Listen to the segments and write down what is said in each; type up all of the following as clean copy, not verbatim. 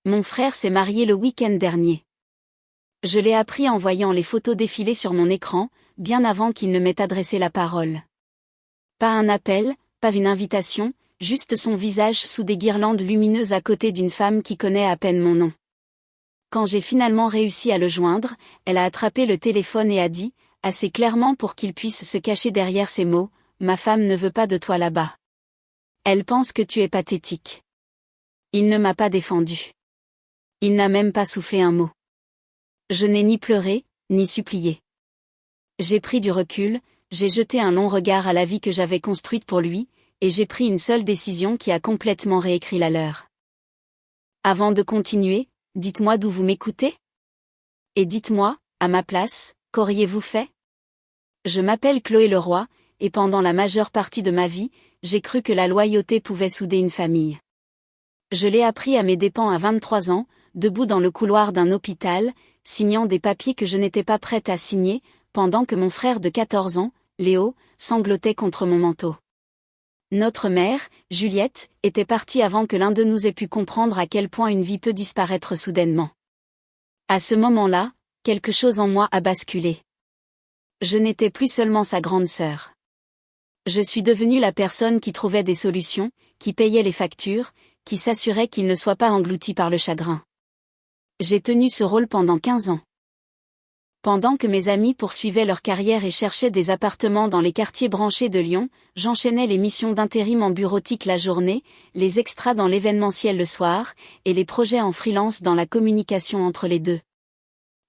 Mon frère s'est marié le week-end dernier. Je l'ai appris en voyant les photos défiler sur mon écran, bien avant qu'il ne m'ait adressé la parole. Pas un appel, pas une invitation, juste son visage sous des guirlandes lumineuses à côté d'une femme qui connaît à peine mon nom. Quand j'ai finalement réussi à le joindre, elle a attrapé le téléphone et a dit, assez clairement pour qu'il puisse se cacher derrière ses mots, « Ma femme ne veut pas de toi là-bas. Elle pense que tu es pathétique. » Il ne m'a pas défendu. Il n'a même pas soufflé un mot. Je n'ai ni pleuré, ni supplié. J'ai pris du recul, j'ai jeté un long regard à la vie que j'avais construite pour lui, et j'ai pris une seule décision qui a complètement réécrit la leur. Avant de continuer, dites-moi d'où vous m'écoutez? Et dites-moi, à ma place, qu'auriez-vous fait? Je m'appelle Chloé Leroy, et pendant la majeure partie de ma vie, j'ai cru que la loyauté pouvait souder une famille. Je l'ai appris à mes dépens à 23 ans, debout dans le couloir d'un hôpital, signant des papiers que je n'étais pas prête à signer, pendant que mon frère de 14 ans, Léo, sanglotait contre mon manteau. Notre mère, Juliette, était partie avant que l'un de nous ait pu comprendre à quel point une vie peut disparaître soudainement. À ce moment-là, quelque chose en moi a basculé. Je n'étais plus seulement sa grande sœur. Je suis devenue la personne qui trouvait des solutions, qui payait les factures, qui s'assurait qu'il ne soit pas englouti par le chagrin. J'ai tenu ce rôle pendant 15 ans. Pendant que mes amis poursuivaient leur carrière et cherchaient des appartements dans les quartiers branchés de Lyon, j'enchaînais les missions d'intérim en bureautique la journée, les extras dans l'événementiel le soir, et les projets en freelance dans la communication entre les deux.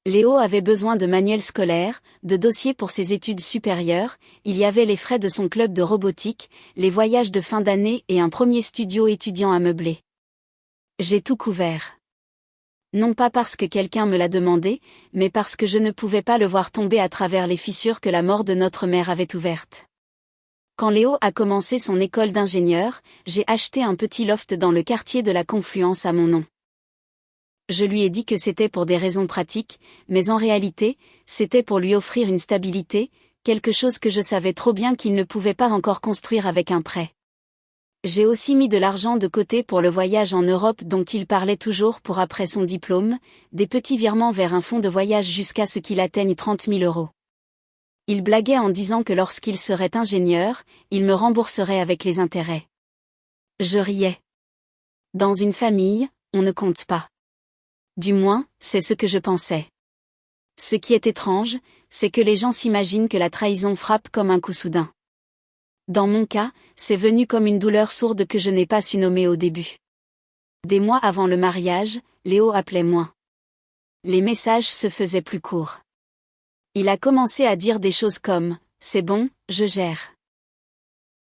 Léo avait besoin de manuels scolaires, de dossiers pour ses études supérieures, il y avait les frais de son club de robotique, les voyages de fin d'année et un premier studio étudiant à meubler. J'ai tout couvert. Non pas parce que quelqu'un me l'a demandé, mais parce que je ne pouvais pas le voir tomber à travers les fissures que la mort de notre mère avait ouvertes. Quand Léo a commencé son école d'ingénieur, j'ai acheté un petit loft dans le quartier de la Confluence à mon nom. Je lui ai dit que c'était pour des raisons pratiques, mais en réalité, c'était pour lui offrir une stabilité, quelque chose que je savais trop bien qu'il ne pouvait pas encore construire avec un prêt. J'ai aussi mis de l'argent de côté pour le voyage en Europe dont il parlait toujours pour après son diplôme, des petits virements vers un fonds de voyage jusqu'à ce qu'il atteigne 30 000 €. Il blaguait en disant que lorsqu'il serait ingénieur, il me rembourserait avec les intérêts. Je riais. Dans une famille, on ne compte pas. Du moins, c'est ce que je pensais. Ce qui est étrange, c'est que les gens s'imaginent que la trahison frappe comme un coup soudain. Dans mon cas, c'est venu comme une douleur sourde que je n'ai pas su nommer au début. Des mois avant le mariage, Léo appelait moins. Les messages se faisaient plus courts. Il a commencé à dire des choses comme « C'est bon, je gère »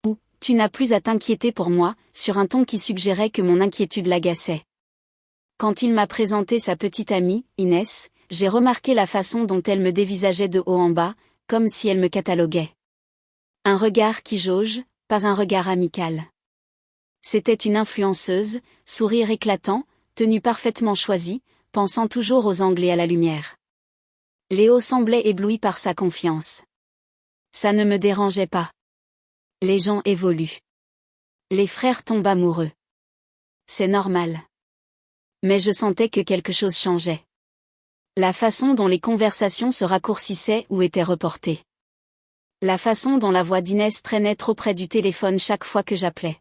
ou « Tu n'as plus à t'inquiéter pour moi » sur un ton qui suggérait que mon inquiétude l'agaçait. Quand il m'a présenté sa petite amie, Inès, j'ai remarqué la façon dont elle me dévisageait de haut en bas, comme si elle me cataloguait. Un regard qui jauge, pas un regard amical. C'était une influenceuse, sourire éclatant, tenue parfaitement choisie, pensant toujours aux angles et à la lumière. Léo semblait ébloui par sa confiance. Ça ne me dérangeait pas. Les gens évoluent. Les frères tombent amoureux. C'est normal. Mais je sentais que quelque chose changeait. La façon dont les conversations se raccourcissaient ou étaient reportées. La façon dont la voix d'Inès traînait trop près du téléphone chaque fois que j'appelais.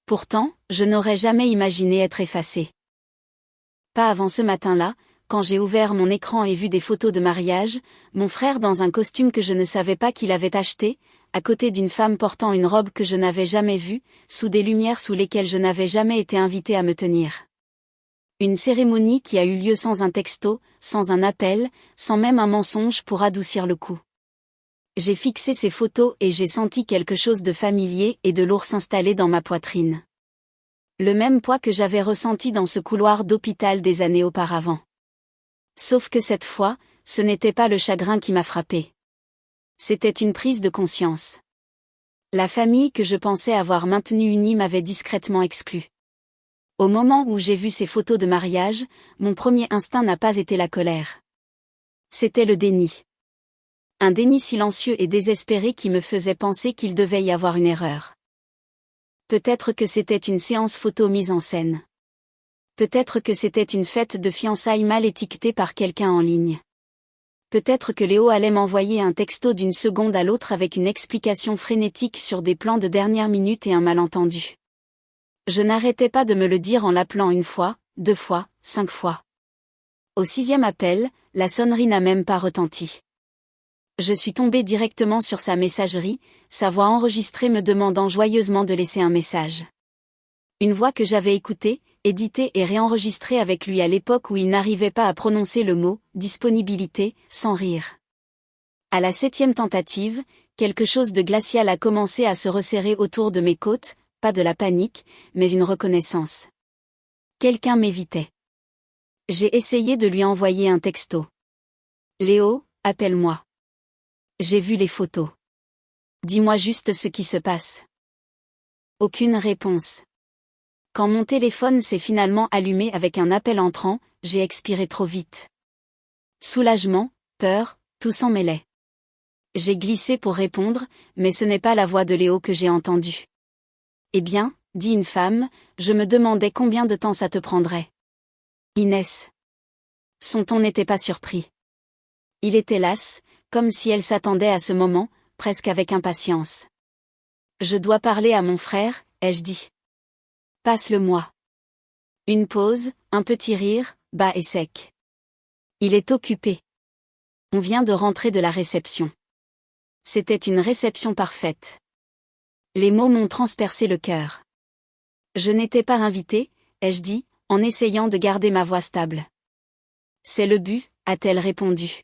Pourtant, je n'aurais jamais imaginé être effacée. Pas avant ce matin-là, quand j'ai ouvert mon écran et vu des photos de mariage, mon frère dans un costume que je ne savais pas qu'il avait acheté, à côté d'une femme portant une robe que je n'avais jamais vue, sous des lumières sous lesquelles je n'avais jamais été invitée à me tenir. Une cérémonie qui a eu lieu sans un texto, sans un appel, sans même un mensonge pour adoucir le coup. J'ai fixé ces photos et j'ai senti quelque chose de familier et de lourd s'installer dans ma poitrine. Le même poids que j'avais ressenti dans ce couloir d'hôpital des années auparavant. Sauf que cette fois, ce n'était pas le chagrin qui m'a frappé. C'était une prise de conscience. La famille que je pensais avoir maintenue unie m'avait discrètement exclue. Au moment où j'ai vu ces photos de mariage, mon premier instinct n'a pas été la colère. C'était le déni. Un déni silencieux et désespéré qui me faisait penser qu'il devait y avoir une erreur. Peut-être que c'était une séance photo mise en scène. Peut-être que c'était une fête de fiançailles mal étiquetée par quelqu'un en ligne. Peut-être que Léo allait m'envoyer un texto d'une seconde à l'autre avec une explication frénétique sur des plans de dernière minute et un malentendu. Je n'arrêtais pas de me le dire en l'appelant 1 fois, 2 fois, 5 fois. Au 6e appel, la sonnerie n'a même pas retenti. Je suis tombée directement sur sa messagerie, sa voix enregistrée me demandant joyeusement de laisser un message. Une voix que j'avais écoutée, éditée et réenregistrée avec lui à l'époque où il n'arrivait pas à prononcer le mot « disponibilité » sans rire. À la 7e tentative, quelque chose de glacial a commencé à se resserrer autour de mes côtes, pas de la panique, mais une reconnaissance. Quelqu'un m'évitait. J'ai essayé de lui envoyer un texto. « Léo, appelle-moi. J'ai vu les photos. Dis-moi juste ce qui se passe. » Aucune réponse. Quand mon téléphone s'est finalement allumé avec un appel entrant, j'ai expiré trop vite. Soulagement, peur, tout s'en mêlait. J'ai glissé pour répondre, mais ce n'est pas la voix de Léo que j'ai entendue. Eh bien, dit une femme, je me demandais combien de temps ça te prendrait. Inès. Son ton n'était pas surpris. Il était las, comme si elle s'attendait à ce moment, presque avec impatience. Je dois parler à mon frère, ai-je dit. Passe-le-moi. Une pause, un petit rire, bas et sec. Il est occupé. On vient de rentrer de la réception. C'était une réception parfaite. Les mots m'ont transpercé le cœur. Je n'étais pas invitée, ai-je dit, en essayant de garder ma voix stable. C'est le but, a-t-elle répondu.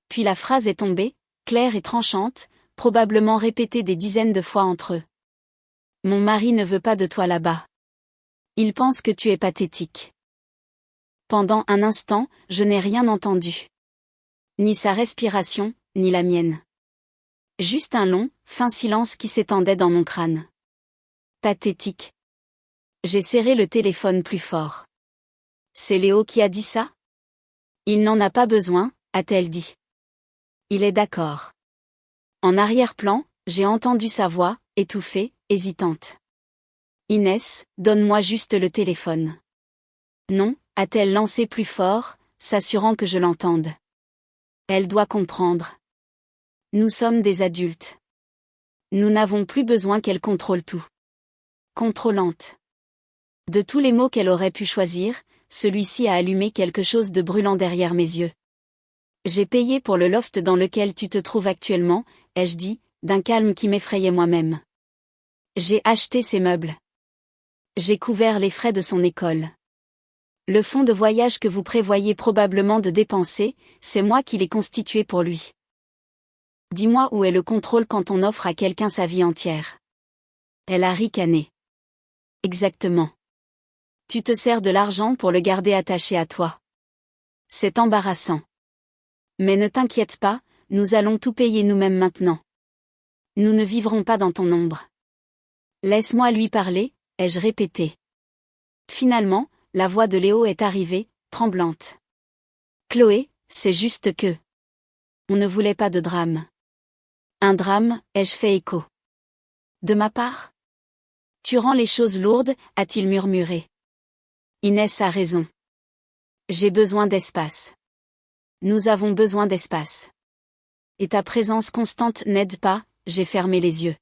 Puis la phrase est tombée, claire et tranchante, probablement répétée des dizaines de fois entre eux. Mon mari ne veut pas de toi là-bas. Il pense que tu es pathétique. Pendant un instant, je n'ai rien entendu. Ni sa respiration, ni la mienne. Juste un long, fin silence qui s'étendait dans mon crâne. Pathétique. J'ai serré le téléphone plus fort. C'est Léo qui a dit ça? Il n'en a pas besoin, a-t-elle dit. Il est d'accord. En arrière-plan, j'ai entendu sa voix, étouffée, hésitante. Inès, donne-moi juste le téléphone. Non, a-t-elle lancé plus fort, s'assurant que je l'entende. Elle doit comprendre. Nous sommes des adultes. Nous n'avons plus besoin qu'elle contrôle tout. Contrôlante. De tous les mots qu'elle aurait pu choisir, celui-ci a allumé quelque chose de brûlant derrière mes yeux. J'ai payé pour le loft dans lequel tu te trouves actuellement, ai-je dit, d'un calme qui m'effrayait moi-même. J'ai acheté ces meubles. J'ai couvert les frais de son école. Le fonds de voyage que vous prévoyez probablement de dépenser, c'est moi qui l'ai constitué pour lui. Dis-moi où est le contrôle quand on offre à quelqu'un sa vie entière. Elle a ricané. Exactement. Tu te sers de l'argent pour le garder attaché à toi. C'est embarrassant. Mais ne t'inquiète pas, nous allons tout payer nous-mêmes maintenant. Nous ne vivrons pas dans ton ombre. Laisse-moi lui parler, ai-je répété. Finalement, la voix de Léo est arrivée, tremblante. Chloé, c'est juste que... On ne voulait pas de drame. Un drame, ai-je fait écho. De ma part? Tu rends les choses lourdes, a-t-il murmuré. Inès a raison. J'ai besoin d'espace. Nous avons besoin d'espace. Et ta présence constante n'aide pas, j'ai fermé les yeux.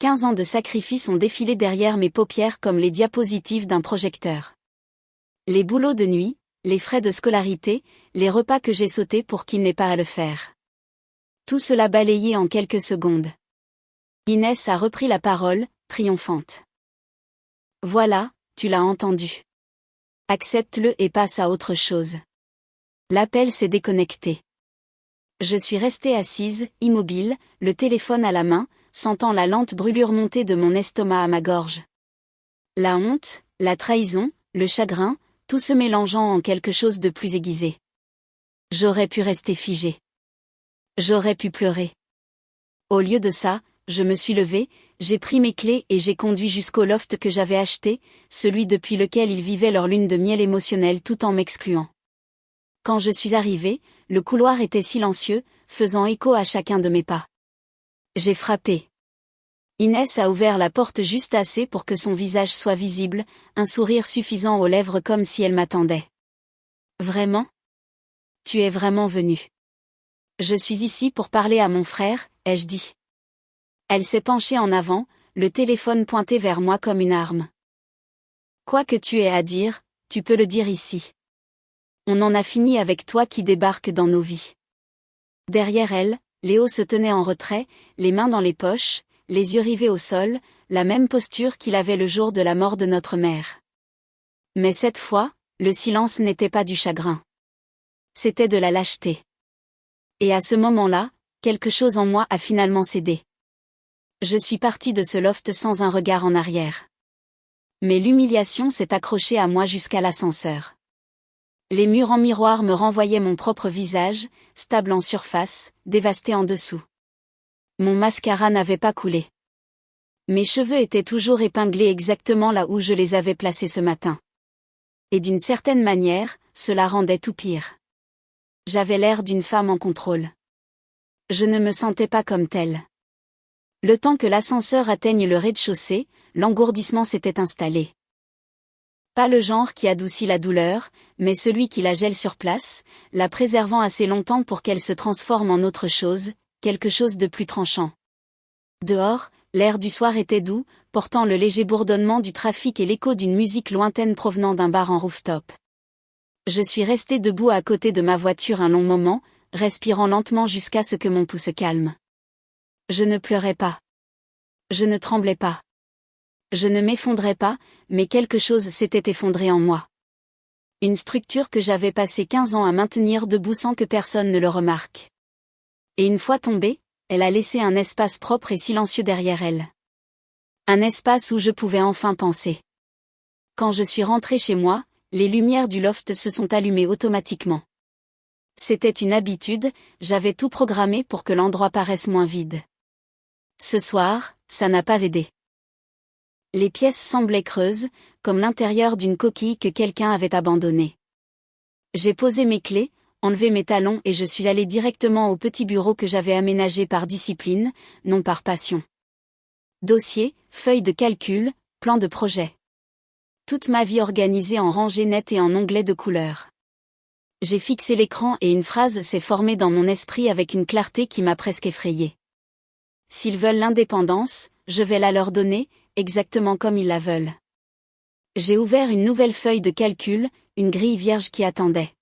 15 ans de sacrifice ont défilé derrière mes paupières comme les diapositives d'un projecteur. Les boulots de nuit, les frais de scolarité, les repas que j'ai sautés pour qu'il n'ait pas à le faire. Tout cela balayé en quelques secondes. Inès a repris la parole, triomphante. Voilà, tu l'as entendu. Accepte-le et passe à autre chose. L'appel s'est déconnecté. Je suis restée assise, immobile, le téléphone à la main, sentant la lente brûlure monter de mon estomac à ma gorge. La honte, la trahison, le chagrin, tout se mélangeant en quelque chose de plus aiguisé. J'aurais pu rester figée. J'aurais pu pleurer. Au lieu de ça, je me suis levée, j'ai pris mes clés et j'ai conduit jusqu'au loft que j'avais acheté, celui depuis lequel ils vivaient leur lune de miel émotionnelle tout en m'excluant. Quand je suis arrivée, le couloir était silencieux, faisant écho à chacun de mes pas. J'ai frappé. Inès a ouvert la porte juste assez pour que son visage soit visible, un sourire suffisant aux lèvres comme si elle m'attendait. Vraiment? Tu es vraiment venu. Je suis ici pour parler à mon frère, ai-je dit. Elle s'est penchée en avant, le téléphone pointé vers moi comme une arme. Quoi que tu aies à dire, tu peux le dire ici. On en a fini avec toi qui débarque dans nos vies. Derrière elle, Léo se tenait en retrait, les mains dans les poches, les yeux rivés au sol, la même posture qu'il avait le jour de la mort de notre mère. Mais cette fois, le silence n'était pas du chagrin. C'était de la lâcheté. Et à ce moment-là, quelque chose en moi a finalement cédé. Je suis partie de ce loft sans un regard en arrière. Mais l'humiliation s'est accrochée à moi jusqu'à l'ascenseur. Les murs en miroir me renvoyaient mon propre visage, stable en surface, dévasté en dessous. Mon mascara n'avait pas coulé. Mes cheveux étaient toujours épinglés exactement là où je les avais placés ce matin. Et d'une certaine manière, cela rendait tout pire. J'avais l'air d'une femme en contrôle. Je ne me sentais pas comme telle. Le temps que l'ascenseur atteigne le rez-de-chaussée, l'engourdissement s'était installé. Pas le genre qui adoucit la douleur, mais celui qui la gèle sur place, la préservant assez longtemps pour qu'elle se transforme en autre chose, quelque chose de plus tranchant. Dehors, l'air du soir était doux, portant le léger bourdonnement du trafic et l'écho d'une musique lointaine provenant d'un bar en rooftop. Je suis restée debout à côté de ma voiture un long moment, respirant lentement jusqu'à ce que mon pouls se calme. Je ne pleurais pas. Je ne tremblais pas. Je ne m'effondrais pas, mais quelque chose s'était effondré en moi. Une structure que j'avais passé 15 ans à maintenir debout sans que personne ne le remarque. Et une fois tombée, elle a laissé un espace propre et silencieux derrière elle. Un espace où je pouvais enfin penser. Quand je suis rentrée chez moi, les lumières du loft se sont allumées automatiquement. C'était une habitude, j'avais tout programmé pour que l'endroit paraisse moins vide. Ce soir, ça n'a pas aidé. Les pièces semblaient creuses, comme l'intérieur d'une coquille que quelqu'un avait abandonnée. J'ai posé mes clés, enlevé mes talons et je suis allée directement au petit bureau que j'avais aménagé par discipline, non par passion. Dossier, feuilles de calcul, plan de projet. Toute ma vie organisée en rangées nettes et en onglets de couleur. J'ai fixé l'écran et une phrase s'est formée dans mon esprit avec une clarté qui m'a presque effrayée. S'ils veulent l'indépendance, je vais la leur donner, exactement comme ils la veulent. J'ai ouvert une nouvelle feuille de calcul, une grille vierge qui attendait.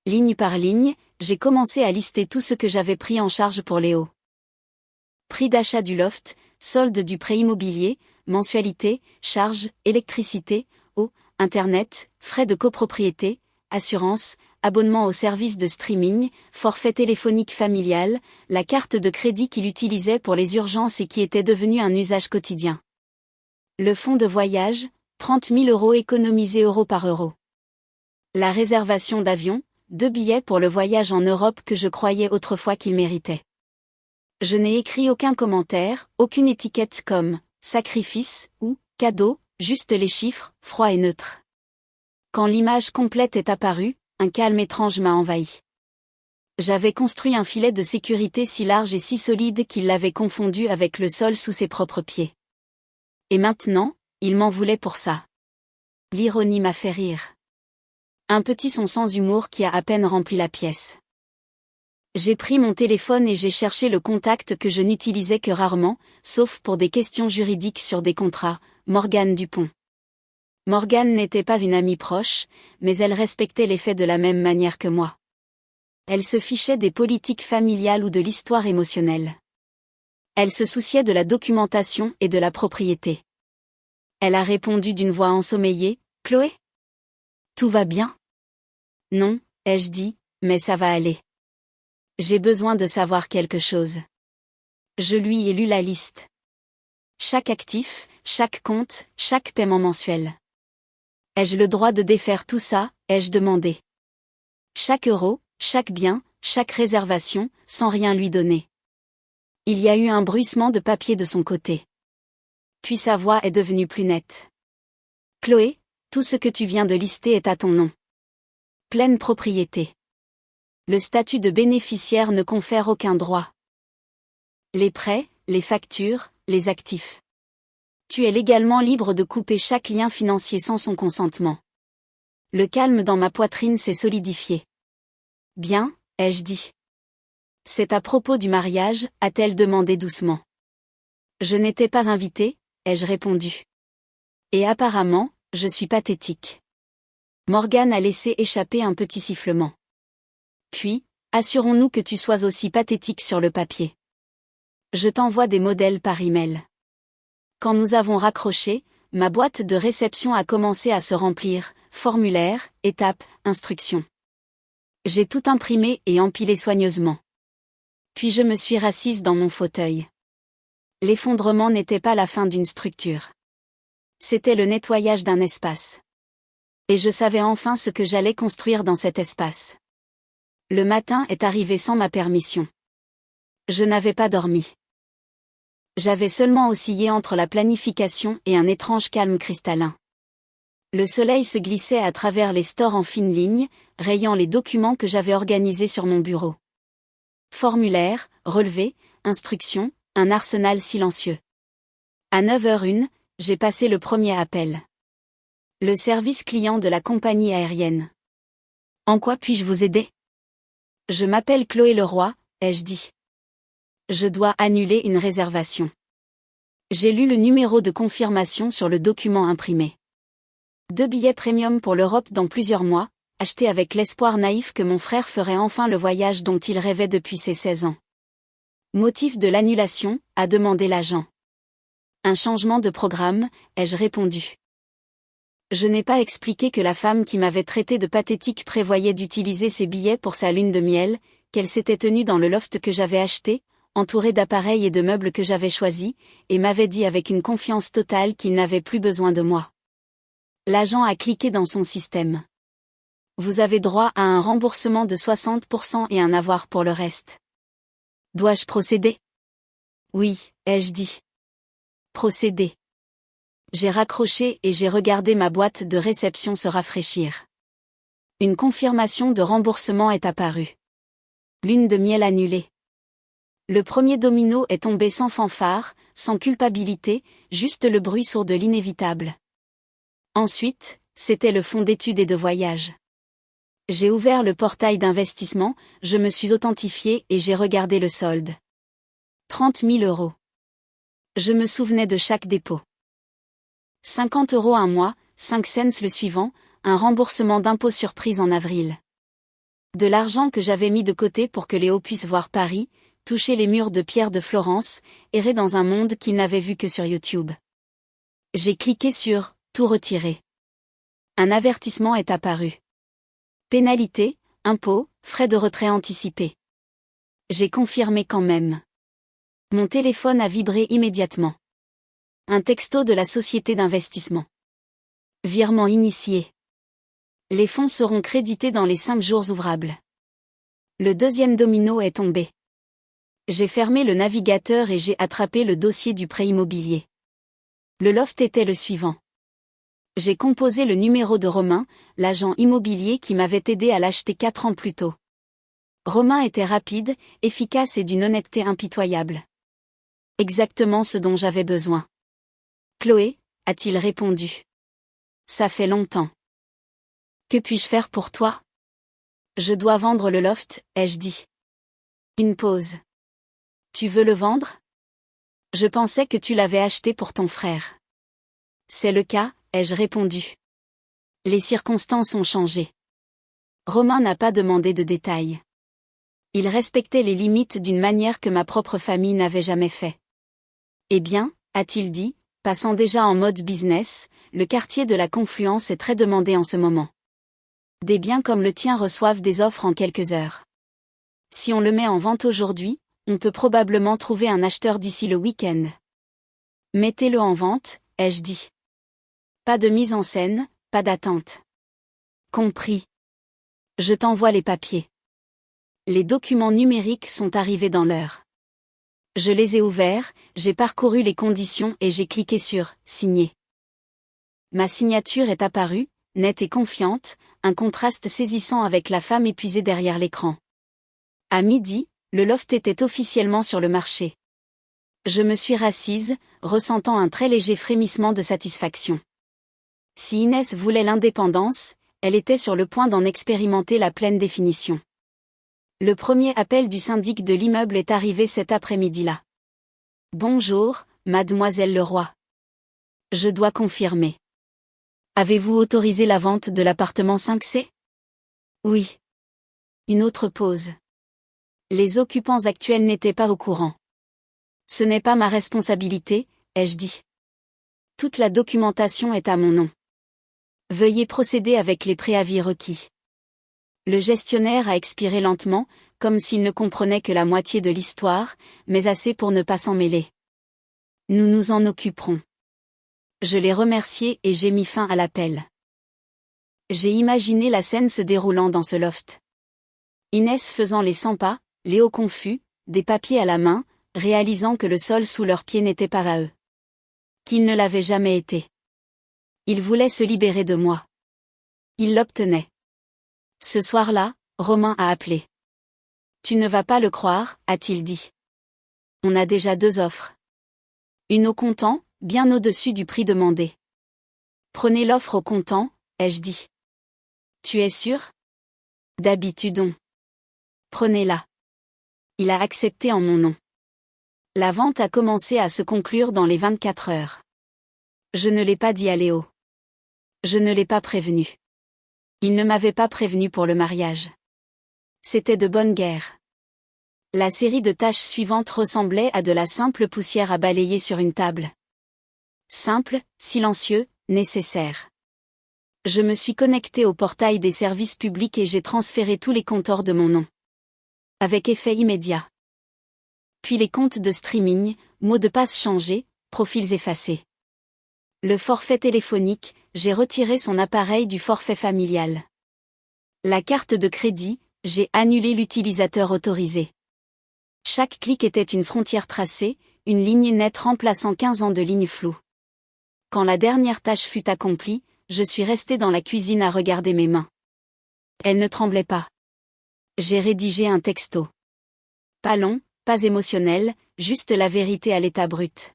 Ligne par ligne, j'ai commencé à lister tout ce que j'avais pris en charge pour Léo. Prix d'achat du loft, solde du prêt immobilier, mensualité, charges, électricité, eau, internet, frais de copropriété, assurance, abonnement au service de streaming, forfait téléphonique familial, la carte de crédit qu'il utilisait pour les urgences et qui était devenue un usage quotidien. Le fonds de voyage, 30 000 € économisés euro par euro. La réservation d'avion, 2 billets pour le voyage en Europe que je croyais autrefois qu'il méritait. Je n'ai écrit aucun commentaire, aucune étiquette comme « sacrifice » ou « cadeau », juste les chiffres, froids et neutres. Quand l'image complète est apparue, un calme étrange m'a envahi. J'avais construit un filet de sécurité si large et si solide qu'il l'avait confondu avec le sol sous ses propres pieds. Et maintenant, il m'en voulait pour ça. L'ironie m'a fait rire. Un petit son sans humour qui a à peine rempli la pièce. J'ai pris mon téléphone et j'ai cherché le contact que je n'utilisais que rarement, sauf pour des questions juridiques sur des contrats, Morgane Dupont. Morgane n'était pas une amie proche, mais elle respectait les faits de la même manière que moi. Elle se fichait des politiques familiales ou de l'histoire émotionnelle. Elle se souciait de la documentation et de la propriété. Elle a répondu d'une voix ensommeillée, « Chloé ? Tout va bien ? » « Non, ai-je dit, mais ça va aller. J'ai besoin de savoir quelque chose. » Je lui ai lu la liste. Chaque actif, chaque compte, chaque paiement mensuel. Ai-je le droit de défaire tout ça, ai-je demandé. Chaque euro, chaque bien, chaque réservation, sans rien lui donner. Il y a eu un bruissement de papier de son côté. Puis sa voix est devenue plus nette. « Chloé, tout ce que tu viens de lister est à ton nom. Pleine propriété. Le statut de bénéficiaire ne confère aucun droit. Les prêts, les factures, les actifs. Tu es légalement libre de couper chaque lien financier sans son consentement. Le calme dans ma poitrine s'est solidifié. Bien, ai-je dit. C'est à propos du mariage, a-t-elle demandé doucement. Je n'étais pas invitée, ai-je répondu. Et apparemment, je suis pathétique. Morgan a laissé échapper un petit sifflement. Puis, assurons-nous que tu sois aussi pathétique sur le papier. Je t'envoie des modèles par email. Quand nous avons raccroché, ma boîte de réception a commencé à se remplir, formulaire, étape, instructions. J'ai tout imprimé et empilé soigneusement. Puis je me suis rassise dans mon fauteuil. L'effondrement n'était pas la fin d'une structure. C'était le nettoyage d'un espace. Et je savais enfin ce que j'allais construire dans cet espace. Le matin est arrivé sans ma permission. Je n'avais pas dormi. J'avais seulement oscillé entre la planification et un étrange calme cristallin. Le soleil se glissait à travers les stores en fine ligne, rayant les documents que j'avais organisés sur mon bureau. Formulaire, relevé, instructions, un arsenal silencieux. À 9h01, j'ai passé le premier appel. Le service client de la compagnie aérienne. En quoi puis-je vous aider? Je m'appelle Chloé Leroy, ai-je dit. Je dois annuler une réservation. J'ai lu le numéro de confirmation sur le document imprimé. 2 billets premium pour l'Europe dans plusieurs mois, achetés avec l'espoir naïf que mon frère ferait enfin le voyage dont il rêvait depuis ses 16 ans. Motif de l'annulation, a demandé l'agent. Un changement de programme, ai-je répondu. Je n'ai pas expliqué que la femme qui m'avait traité de pathétique prévoyait d'utiliser ses billets pour sa lune de miel, qu'elle s'était tenue dans le loft que j'avais acheté, entourée d'appareils et de meubles que j'avais choisis, et m'avait dit avec une confiance totale qu'il n'avait plus besoin de moi. L'agent a cliqué dans son système. Vous avez droit à un remboursement de 60% et un avoir pour le reste. Dois-je procéder? Oui, ai-je dit. Procéder. J'ai raccroché et j'ai regardé ma boîte de réception se rafraîchir. Une confirmation de remboursement est apparue. Lune de miel annulée. Le premier domino est tombé sans fanfare, sans culpabilité, juste le bruit sourd de l'inévitable. Ensuite, c'était le fonds d'études et de voyage. J'ai ouvert le portail d'investissement, je me suis authentifié et j'ai regardé le solde. 30 000 euros. Je me souvenais de chaque dépôt. 50 euros un mois, 5 cents le suivant, un remboursement d'impôt surprise en avril. De l'argent que j'avais mis de côté pour que Léo puisse voir Paris, toucher les murs de pierre de Florence, errer dans un monde qu'il n'avait vu que sur YouTube. J'ai cliqué sur « Tout retirer ». Un avertissement est apparu. Pénalité, impôts, frais de retrait anticipés. J'ai confirmé quand même. Mon téléphone a vibré immédiatement. Un texto de la société d'investissement. Virement initié. Les fonds seront crédités dans les 5 jours ouvrables. Le deuxième domino est tombé. J'ai fermé le navigateur et j'ai attrapé le dossier du prêt immobilier. Le loft était le suivant. J'ai composé le numéro de Romain, l'agent immobilier qui m'avait aidé à l'acheter 4 ans plus tôt. Romain était rapide, efficace et d'une honnêteté impitoyable. Exactement ce dont j'avais besoin. Chloé, a-t-il répondu. Ça fait longtemps. Que puis-je faire pour toi? Je dois vendre le loft, ai-je dit. Une pause. Tu veux le vendre? Je pensais que tu l'avais acheté pour ton frère. C'est le cas, ai-je répondu. Les circonstances ont changé. Romain n'a pas demandé de détails. Il respectait les limites d'une manière que ma propre famille n'avait jamais fait. Eh bien, a-t-il dit, passant déjà en mode business, le quartier de la Confluence est très demandé en ce moment. Des biens comme le tien reçoivent des offres en quelques heures. Si on le met en vente aujourd'hui, on peut probablement trouver un acheteur d'ici le week-end. Mettez-le en vente, ai-je dit. Pas de mise en scène, pas d'attente. Compris. Je t'envoie les papiers. Les documents numériques sont arrivés dans l'heure. Je les ai ouverts, j'ai parcouru les conditions et j'ai cliqué sur « Signer ». Ma signature est apparue, nette et confiante, un contraste saisissant avec la femme épuisée derrière l'écran. À midi, le loft était officiellement sur le marché. Je me suis rassise, ressentant un très léger frémissement de satisfaction. Si Inès voulait l'indépendance, elle était sur le point d'en expérimenter la pleine définition. Le premier appel du syndic de l'immeuble est arrivé cet après-midi-là. Bonjour, mademoiselle Leroy. Je dois confirmer. Avez-vous autorisé la vente de l'appartement 5C? Oui. Une autre pause. Les occupants actuels n'étaient pas au courant. Ce n'est pas ma responsabilité, ai-je dit. Toute la documentation est à mon nom. Veuillez procéder avec les préavis requis. Le gestionnaire a expiré lentement, comme s'il ne comprenait que la moitié de l'histoire, mais assez pour ne pas s'en mêler. Nous nous en occuperons. Je l'ai remercié et j'ai mis fin à l'appel. J'ai imaginé la scène se déroulant dans ce loft. Inès faisant les 100 pas, Léo confus, des papiers à la main, réalisant que le sol sous leurs pieds n'était pas à eux. Qu'il ne l'avait jamais été. Il voulait se libérer de moi. Il l'obtenait. Ce soir-là, Romain a appelé. Tu ne vas pas le croire, a-t-il dit. On a déjà 2 offres. Une au comptant, bien au-dessus du prix demandé. Prenez l'offre au comptant, ai-je dit. Tu es sûr? D'habitude on. Prenez-la. Il a accepté en mon nom. La vente a commencé à se conclure dans les 24 heures. Je ne l'ai pas dit à Léo. Je ne l'ai pas prévenu. Il ne m'avait pas prévenu pour le mariage. C'était de bonne guerre. La série de tâches suivantes ressemblait à de la simple poussière à balayer sur une table. Simple, silencieux, nécessaire. Je me suis connecté au portail des services publics et j'ai transféré tous les comptes hors de mon nom. Avec effet immédiat. Puis les comptes de streaming, mots de passe changés, profils effacés. Le forfait téléphonique, j'ai retiré son appareil du forfait familial. La carte de crédit, j'ai annulé l'utilisateur autorisé. Chaque clic était une frontière tracée, une ligne nette remplaçant 15 ans de ligne floue. Quand la dernière tâche fut accomplie, je suis resté dans la cuisine à regarder mes mains. Elles ne tremblaient pas. J'ai rédigé un texto. Pas long, pas émotionnel, juste la vérité à l'état brut.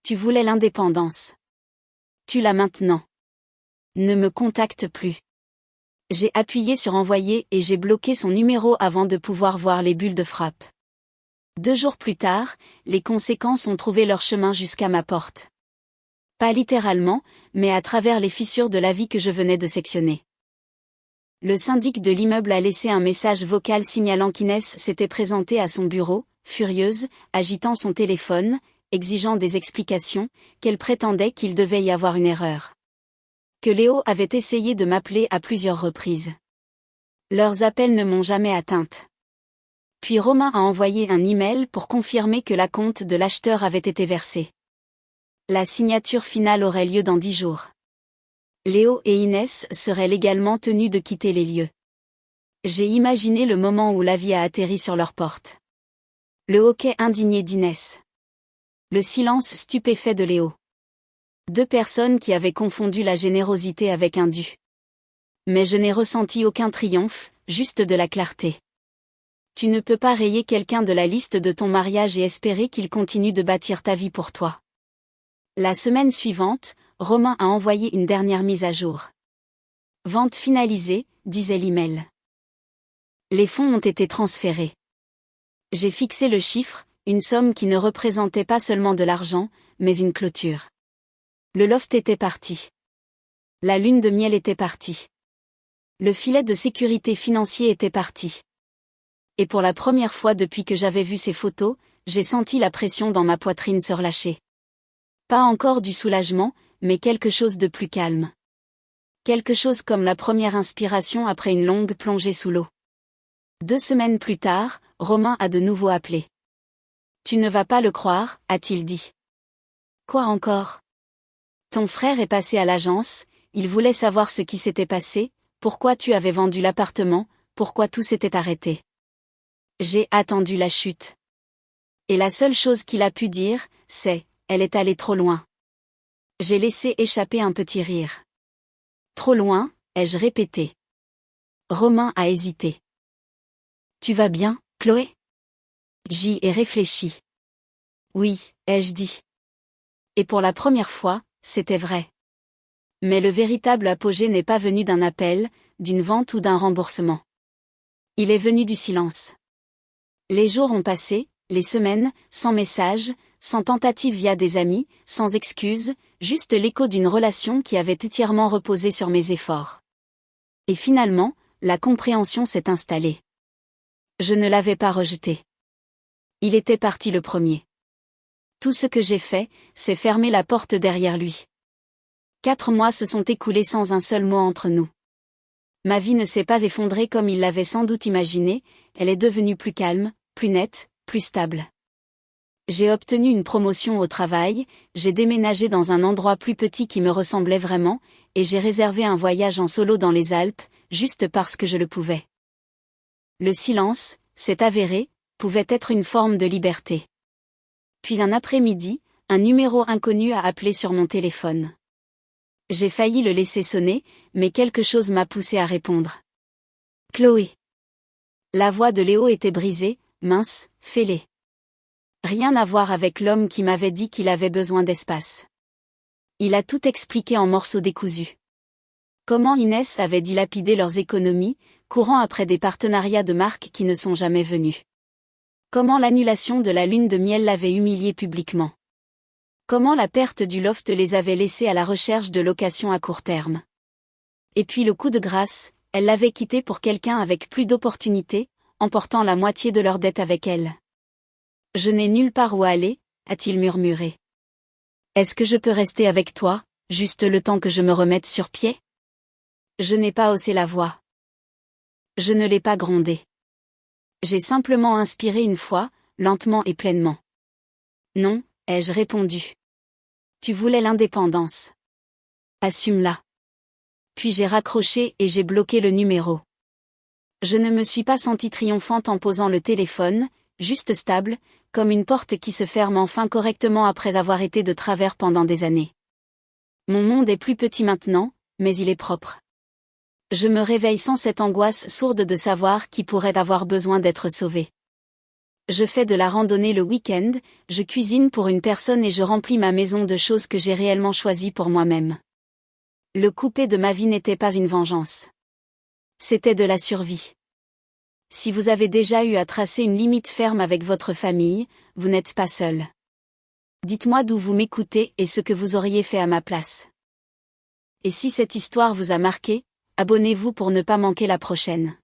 Tu voulais l'indépendance. Tu l'as maintenant. Ne me contacte plus. J'ai appuyé sur envoyer et j'ai bloqué son numéro avant de pouvoir voir les bulles de frappe. 2 jours plus tard, les conséquences ont trouvé leur chemin jusqu'à ma porte. Pas littéralement, mais à travers les fissures de la vie que je venais de sectionner. Le syndic de l'immeuble a laissé un message vocal signalant qu'Inès s'était présentée à son bureau, furieuse, agitant son téléphone, exigeant des explications, qu'elle prétendait qu'il devait y avoir une erreur. Que Léo avait essayé de m'appeler à plusieurs reprises. Leurs appels ne m'ont jamais atteinte. Puis Romain a envoyé un email pour confirmer que l'acompte de l'acheteur avait été versé. La signature finale aurait lieu dans 10 jours. Léo et Inès seraient légalement tenus de quitter les lieux. J'ai imaginé le moment où l'avis a atterri sur leur porte. Le hoquet indigné d'Inès. Le silence stupéfait de Léo. 2 personnes qui avaient confondu la générosité avec un dû. Mais je n'ai ressenti aucun triomphe, juste de la clarté. Tu ne peux pas rayer quelqu'un de la liste de ton mariage et espérer qu'il continue de bâtir ta vie pour toi. La semaine suivante, Romain a envoyé une dernière mise à jour. Vente finalisée, disait l'email. Les fonds ont été transférés. J'ai fixé le chiffre, une somme qui ne représentait pas seulement de l'argent, mais une clôture. Le loft était parti. La lune de miel était partie. Le filet de sécurité financier était parti. Et pour la première fois depuis que j'avais vu ces photos, j'ai senti la pression dans ma poitrine se relâcher. Pas encore du soulagement, mais quelque chose de plus calme. Quelque chose comme la première inspiration après une longue plongée sous l'eau. 2 semaines plus tard, Romain a de nouveau appelé. Tu ne vas pas le croire, a-t-il dit. Quoi encore? Ton frère est passé à l'agence, il voulait savoir ce qui s'était passé, pourquoi tu avais vendu l'appartement, pourquoi tout s'était arrêté. J'ai attendu la chute. Et la seule chose qu'il a pu dire, c'est « Elle est allée trop loin ». J'ai laissé échapper un petit rire. Trop loin, ai-je répété. Romain a hésité. Tu vas bien, Chloé? J'y ai réfléchi. Oui, ai-je dit. Et pour la première fois, c'était vrai. Mais le véritable apogée n'est pas venu d'un appel, d'une vente ou d'un remboursement. Il est venu du silence. Les jours ont passé, les semaines, sans message, sans tentative via des amis, sans excuses, juste l'écho d'une relation qui avait entièrement reposé sur mes efforts. Et finalement, la compréhension s'est installée. Je ne l'avais pas rejeté. Il était parti le premier. Tout ce que j'ai fait, c'est fermer la porte derrière lui. 4 mois se sont écoulés sans un seul mot entre nous. Ma vie ne s'est pas effondrée comme il l'avait sans doute imaginé, elle est devenue plus calme, plus nette, plus stable. J'ai obtenu une promotion au travail, j'ai déménagé dans un endroit plus petit qui me ressemblait vraiment, et j'ai réservé un voyage en solo dans les Alpes, juste parce que je le pouvais. Le silence, c'est avéré, pouvait être une forme de liberté. Puis un après-midi, un numéro inconnu a appelé sur mon téléphone. J'ai failli le laisser sonner, mais quelque chose m'a poussé à répondre. Chloé. La voix de Léo était brisée, mince, fêlée. Rien à voir avec l'homme qui m'avait dit qu'il avait besoin d'espace. Il a tout expliqué en morceaux décousus. Comment Inès avait dilapidé leurs économies, courant après des partenariats de marques qui ne sont jamais venus. Comment l'annulation de la lune de miel l'avait humiliée publiquement. Comment la perte du loft les avait laissés à la recherche de locations à court terme. Et puis le coup de grâce, elle l'avait quitté pour quelqu'un avec plus d'opportunités, emportant la moitié de leur dette avec elle. Je n'ai nulle part où aller, a-t-il murmuré. Est-ce que je peux rester avec toi, juste le temps que je me remette sur pied? Je n'ai pas haussé la voix. Je ne l'ai pas grondé. J'ai simplement inspiré une fois, lentement et pleinement. Non, ai-je répondu. Tu voulais l'indépendance. Assume-la. Puis j'ai raccroché et j'ai bloqué le numéro. Je ne me suis pas sentie triomphante en posant le téléphone, juste stable, comme une porte qui se ferme enfin correctement après avoir été de travers pendant des années. Mon monde est plus petit maintenant, mais il est propre. Je me réveille sans cette angoisse sourde de savoir qui pourrait avoir besoin d'être sauvé. Je fais de la randonnée le week-end, je cuisine pour une personne et je remplis ma maison de choses que j'ai réellement choisies pour moi-même. Le coupé de ma vie n'était pas une vengeance. C'était de la survie. Si vous avez déjà eu à tracer une limite ferme avec votre famille, vous n'êtes pas seul. Dites-moi d'où vous m'écoutez et ce que vous auriez fait à ma place. Et si cette histoire vous a marqué, abonnez-vous pour ne pas manquer la prochaine.